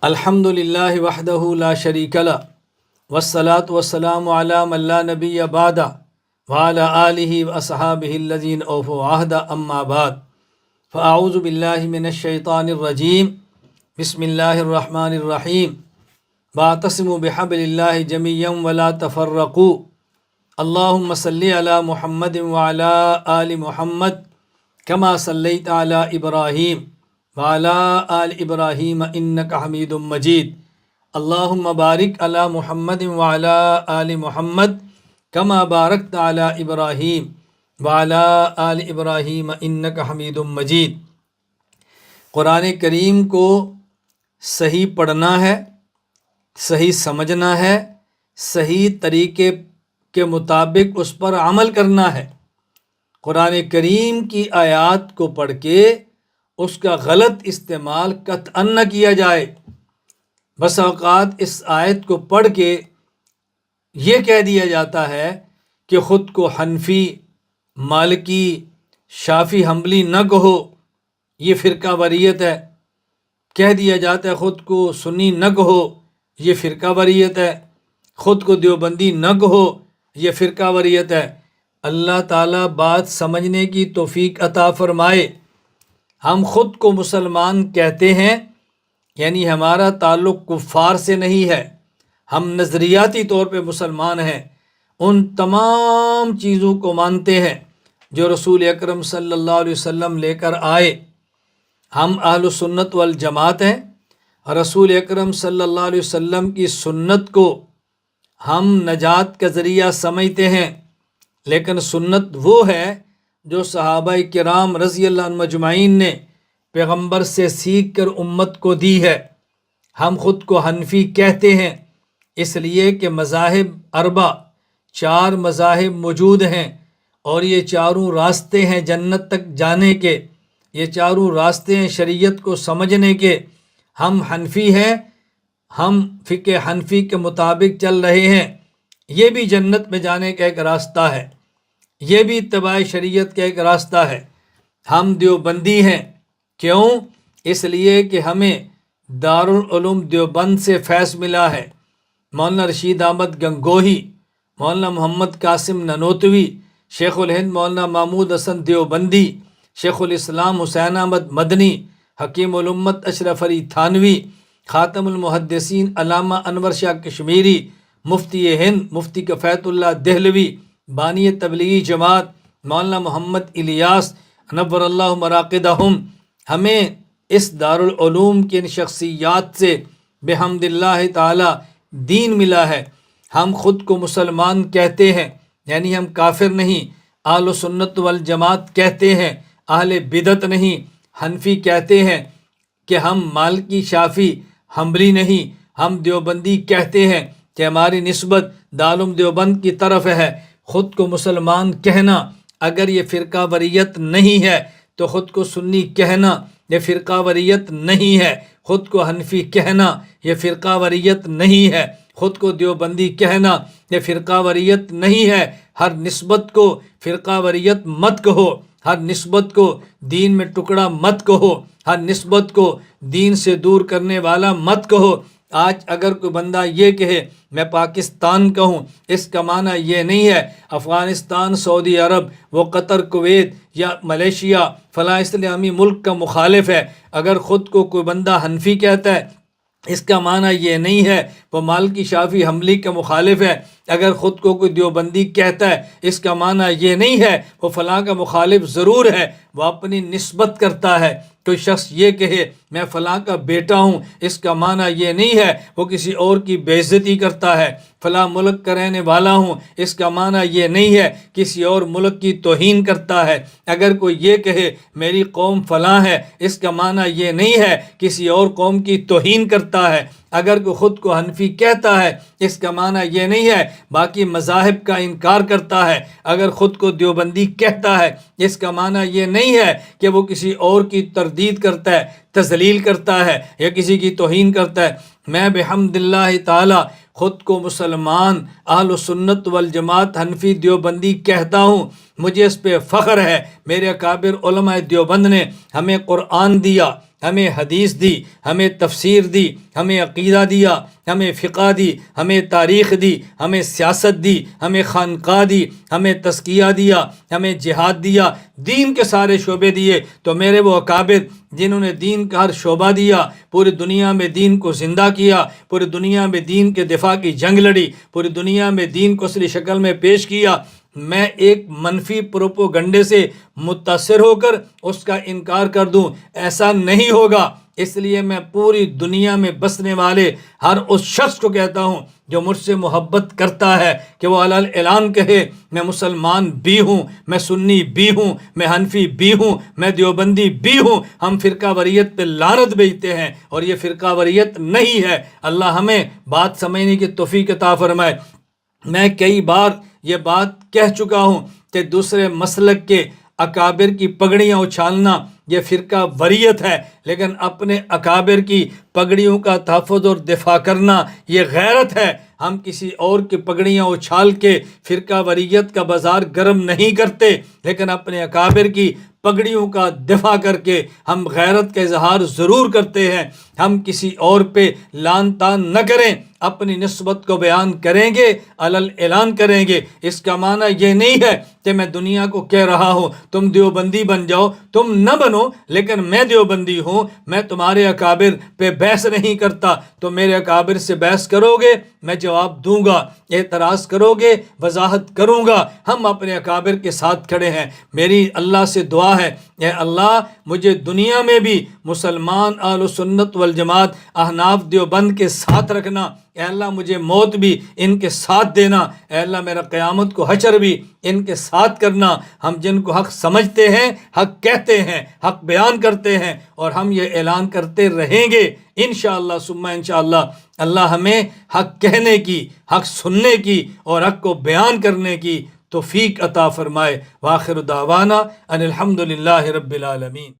الحمد للہ وحدہ لا شریک لہ والصلاة والسلام علی من لا نبی بعدہ وعلی آلہ واصحابہ الذین اوفوا عہدہ اما بعد فاعوذ باللہ من الشیطان الرجیم بسم اللہ الرحمن الرحیم واعتصموا بحبل اللہ جميعا ولا تفرقوا اللہم صلی علی محمد وعلی آل محمد کما صلیت علی ابراہیم وعلی آل ابراہیم انک حمید مجید اللہم بارک علی محمد وعلی آل محمد کما بارکت علی ابراہیم وعلی آل ابراہیم انک حمید مجید۔ قرآن کریم کو صحیح پڑھنا ہے، صحیح سمجھنا ہے، صحیح طریقے کے مطابق اس پر عمل کرنا ہے۔ قرآن کریم کی آیات کو پڑھ کے اس کا غلط استعمال قطعاً نہ کیا جائے۔ بس اوقات اس آیت کو پڑھ کے یہ کہہ دیا جاتا ہے کہ خود کو حنفی، مالکی، شافعی، حنبلی نہ کہو، یہ فرقہ واریت ہے۔ کہہ دیا جاتا ہے خود کو سنی نہ کہو، یہ فرقہ واریت ہے۔ خود کو دیوبندی نہ کہو، یہ فرقہ واریت ہے۔ اللہ تعالیٰ بات سمجھنے کی توفیق عطا فرمائے۔ ہم خود کو مسلمان کہتے ہیں، یعنی ہمارا تعلق کفار سے نہیں ہے، ہم نظریاتی طور پہ مسلمان ہیں، ان تمام چیزوں کو مانتے ہیں جو رسول اکرم صلی اللہ علیہ وسلم لے کر آئے۔ ہم اہل سنت والجماعت ہیں، رسول اکرم صلی اللہ علیہ وسلم کی سنت کو ہم نجات کا ذریعہ سمجھتے ہیں، لیکن سنت وہ ہے جو صحابہ کرام رضی اللہ عنہم مجمعین نے پیغمبر سے سیکھ کر امت کو دی ہے۔ ہم خود کو حنفی کہتے ہیں اس لیے کہ مذاہب اربع، 4 مذاہب موجود ہیں، اور یہ چاروں راستے ہیں جنت تک جانے کے، یہ چاروں راستے ہیں شریعت کو سمجھنے کے۔ ہم حنفی ہیں، ہم فقہ حنفی کے مطابق چل رہے ہیں، یہ بھی جنت میں جانے کا ایک راستہ ہے، یہ بھی اتباع شریعت کا ایک راستہ ہے۔ ہم دیوبندی ہیں، کیوں؟ اس لیے کہ ہمیں دارالعلوم دیوبند سے فیض ملا ہے۔ مولانا رشید احمد گنگوہی، مولانا محمد قاسم ننوتوی، شیخ الہند مولانا محمود حسن دیوبندی، شیخ الاسلام حسین احمد مدنی، حکیم الامت اشرف علی تھانوی، خاتم المحدثین علامہ انور شاہ کشمیری، مفتی ہند مفتی کفایت اللہ دہلوی، بانی تبلیغی جماعت مولانا محمد الیاس نور اللہ مراقدہم۔ ہمیں اس دارالعلوم کی ان شخصیات سے بحمد اللہ تعالی دین ملا ہے۔ ہم خود کو مسلمان کہتے ہیں، یعنی ہم کافر نہیں، اہل سنت والجماعت کہتے ہیں، اہل بدعت نہیں۔ حنفی کہتے ہیں کہ ہم مالکی، شافعی، حنبلی نہیں۔ ہم دیوبندی کہتے ہیں کہ ہماری نسبت دارالعلوم دیوبند کی طرف ہے۔ خود کو مسلمان کہنا اگر یہ فرقہ واریت نہیں ہے تو خود کو سنی کہنا یہ فرقہ واریت نہیں ہے، خود کو حنفی کہنا یہ فرقہ واریت نہیں ہے، خود کو دیوبندی کہنا یہ فرقہ واریت نہیں ہے۔ ہر نسبت کو فرقہ واریت مت کہو، ہر نسبت کو دین میں ٹکڑا مت کہو، ہر نسبت کو دین سے دور کرنے والا مت کہو۔ آج اگر کوئی بندہ یہ کہے میں پاکستان کا ہوں، اس کا معنی یہ نہیں ہے افغانستان، سعودی عرب، وہ قطر، کویت یا ملیشیا فلاں اسلامی ملک کا مخالف ہے۔ اگر خود کو کوئی بندہ حنفی کہتا ہے اس کا معنی یہ نہیں ہے وہ مالکی، شافعی، حنبلی کا مخالف ہے۔ اگر خود کو کوئی دیوبندی کہتا ہے اس کا معنی یہ نہیں ہے وہ فلاں کا مخالف ضرور ہے، وہ اپنی نسبت کرتا ہے۔ کوئی شخص یہ کہے میں فلاں کا بیٹا ہوں، اس کا معنی یہ نہیں ہے وہ کسی اور کی بے عزتی کرتا ہے۔ فلاں ملک کا رہنے والا ہوں، اس کا معنی یہ نہیں ہے کسی اور ملک کی توہین کرتا ہے۔ اگر کوئی یہ کہے میری قوم فلاں ہے، اس کا معنی یہ نہیں ہے کسی اور قوم کی توہین کرتا ہے۔ اگر کوئی خود کو حنفی کہتا ہے اس کا معنی یہ نہیں ہے باقی مذاہب کا انکار کرتا ہے۔ اگر خود کو دیوبندی کہتا ہے اس کا معنی یہ نہیں ہے کہ وہ کسی اور کی تردید کرتا ہے، تذلیل کرتا ہے یا کسی کی توہین کرتا ہے۔ میں بحمد اللہ تعالی خود کو مسلمان، اہل سنت والجماعت، حنفی، دیوبندی کہتا ہوں۔ مجھے اس پہ فخر ہے، میرے اکابر علماء دیوبند نے ہمیں قرآن دیا، ہمیں حدیث دی، ہمیں تفسیر دی، ہمیں عقیدہ دیا، ہمیں فقہ دی، ہمیں تاریخ دی، ہمیں سیاست دی، ہمیں خانقاہ دی، ہمیں تزکیہ دیا، ہمیں جہاد دیا، دین کے سارے شعبے دیے۔ تو میرے وہ اکابر جنہوں نے دین کا ہر شعبہ دیا، پوری دنیا میں دین کو زندہ کیا، پوری دنیا میں دین کے دفاع کی جنگ لڑی، پوری دنیا میں دین کو اصلی شکل میں پیش کیا، میں ایک منفی پروپوگنڈے سے متاثر ہو کر اس کا انکار کر دوں، ایسا نہیں ہوگا۔ اس لیے میں پوری دنیا میں بسنے والے ہر اس شخص کو کہتا ہوں جو مجھ سے محبت کرتا ہے کہ وہ علل اعلان کہے میں مسلمان بھی ہوں، میں سنی بھی ہوں، میں حنفی بھی ہوں، میں دیوبندی بھی ہوں۔ ہم فرقہ واریت پہ لعنت بھیجتے ہیں اور یہ فرقہ واریت نہیں ہے۔ اللہ ہمیں بات سمجھنے کی توفیق عطا فرمائے۔ میں کئی بار یہ بات کہہ چکا ہوں کہ دوسرے مسلک کے اکابر کی پگڑیاں اچھالنا یہ فرقہ واریت ہے، لیکن اپنے اکابر کی پگڑیوں کا تحفظ اور دفاع کرنا یہ غیرت ہے۔ ہم کسی اور کی پگڑیاں اچھال کے فرقہ واریت کا بازار گرم نہیں کرتے، لیکن اپنے اکابر کی پگڑیوں کا دفاع کر کے ہم غیرت کا اظہار ضرور کرتے ہیں۔ ہم کسی اور پہ لعن طعن نہ کریں، اپنی نسبت کو بیان کریں گے، علل اعلان کریں گے۔ اس کا معنی یہ نہیں ہے کہ میں دنیا کو کہہ رہا ہوں تم دیوبندی بن جاؤ، تم نہ بنو، لیکن میں دیوبندی ہوں، میں تمہارے اکابر پہ بحث نہیں کرتا۔ تو میرے اکابر سے بحث کرو گے میں جواب دوں گا، اعتراض کرو گے وضاحت کروں گا۔ ہم اپنے اکابر کے ساتھ کھڑے ہیں۔ میری اللہ سے دعا ہے، اے اللہ مجھے دنیا میں بھی مسلمان اہل سنت والجماعت احناف دیوبند کے ساتھ رکھنا، اے اللہ مجھے موت بھی ان کے ساتھ دینا، اے اللہ میرا قیامت کو حشر بھی ان کے ساتھ کرنا۔ ہم جن کو حق سمجھتے ہیں، حق کہتے ہیں، حق بیان کرتے ہیں، اور ہم یہ اعلان کرتے رہیں گے انشاءاللہ ثم انشاءاللہ۔ اللہ ہمیں حق کہنے کی، حق سننے کی اور حق کو بیان کرنے کی توفیق عطا فرمائے۔ وآخر دعوانا ان الحمدللہ رب العالمین۔